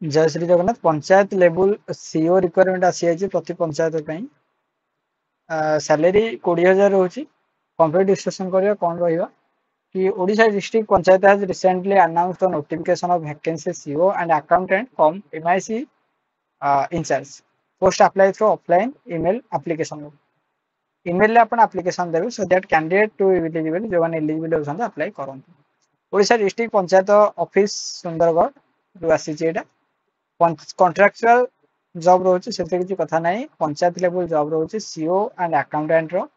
जय Shri Jagannath panchayat level CO requirement आसी जाइए प्रति पंचायत सैलरी 20,000 रोचे कंप्लीट डिस्कसन करिया कौन रहिबा कि Odisha district panchayat has recently announced the notification of vacancy CO and accountant from MIC incharge post apply through offline email application email रे अपन एप्लीकेशन देबे so that candidate to eligible जो माने एलिजिबल होछन अप्लाई करन ओडिशा डिस्ट्रिक्ट पंचायत ऑफिस सुंदरगढ़ जो आसी जेटा contractual job रोचे से किसी कथा नहीं पंचायत लेवल जॉब रोचे सीओ एंड अकाउंटेंट रो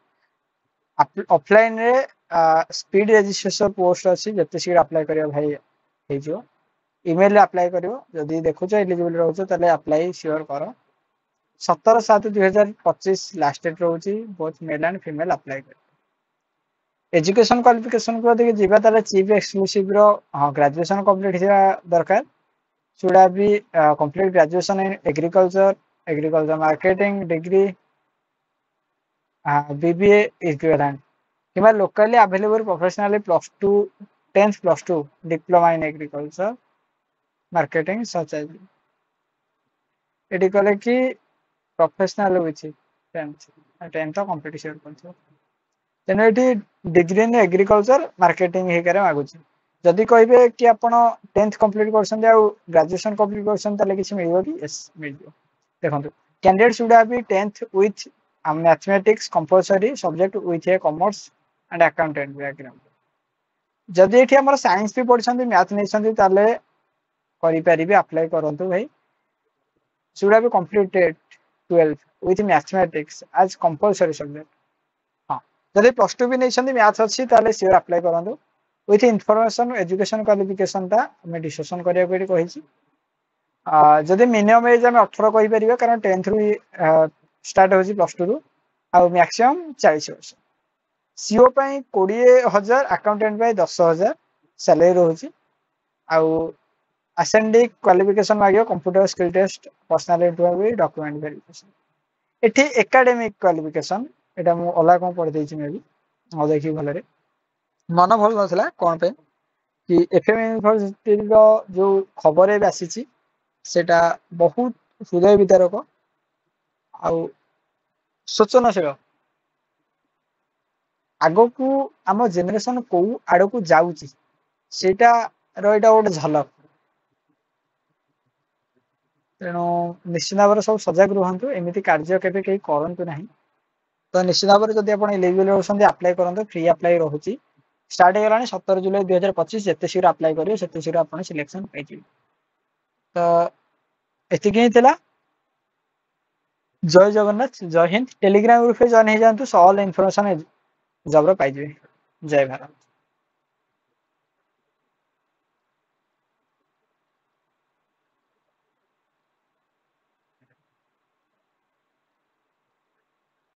ऑफलाइन रे स्पीड रजिस्ट्रेशन पोस्ट अच्छी जिते शीघ्र अप्लाई करियो भाई हे जो ईमेल रे अप्लाई करियो जदी देखुछ एलिजिबल रहउछ तले अप्लाई श्योर करो 17/7/2025 लास्ट डेट रोची both male and female apply कर एजुकेशन क्वालिफिकेशन को देखि जीवा ताले चीफ एक्सक्लूसिव रो ग्रेजुएशन कंप्लीट हिया दरकार should have be complete graduation in agriculture marketing degree BBA equivalent किंवा locally available professionally +2 10th +2 diploma in agriculture marketing such as एटी कले कि प्रोफेशनल होछि 10th कंपटीशन करछ तेनो एटी डिग्री इन एग्रीकल्चर मार्केटिंग हे करे मागुछि जदि कहबे कि आपण 10th कंप्लीट करसन आ ग्रेजुएशन कंप्लीट करसन तले किछ मिलबो कि यस मिलबो देखंतु candidate should have be 10th with mathematics compulsory subject with a commerce and accountant background जदि एठी हमर साइंस भी पढिसन मैथ नैसन तले करि परिबे अप्लाई करंतु भाई should have completed 12th with mathematics as compulsory subject हां जदि +2 भी नैसन मैथ अछि तले श्योर अप्लाई करंतु with information education qualification ता हमें डिस्कशन करिया को कहि छी जदि मिनिमम एज हम 18 कहि परिबा कारण 10th रु स्टार्ट होची +2 रु आ मैक्सिमम 40 वर्ष सीओ पई 20,000 अकाउंटेंट पई 10,000 सैलरी रहउची आ असेंडिक क्वालिफिकेशन मागियो computer skill test personal interview document verification एठी एकेडमिक क्वालिफिकेशन एटा मु ओला को पढ देछि मे भी आ देखि भलरे मन भल नथला कोन पे कि एफएम यूनिवर्सिटी रो जो खबर ए आसीची सेटा बहुत हृदय विदारक आ सोचनशील आगो को आम जेनेरेशन को आड़ को जाउची सेटा रो एटा गोटे झलक तेणु निश्चित भाव सब सजग रुहतु एमती कार्य केबे कहीं करंतु नहीं तो निश्चित भाव जब आप एलिजिबल होती अप्लाई करते फ्री अप्लाई रोचे स्टार्ट हो गलानी 17 जुलाई 2025 जिते शीघ्र अप्लाई करेंगे सेते शीघ्र आप सिलेक्शन पाइबे तो एतिक ही थिला जय जगन्नाथ जय हिंद टेलीग्राम ग्रुप पे जॉइन हो जातु ऑल इनफॉरमेशन जब पाइबे जय भारत।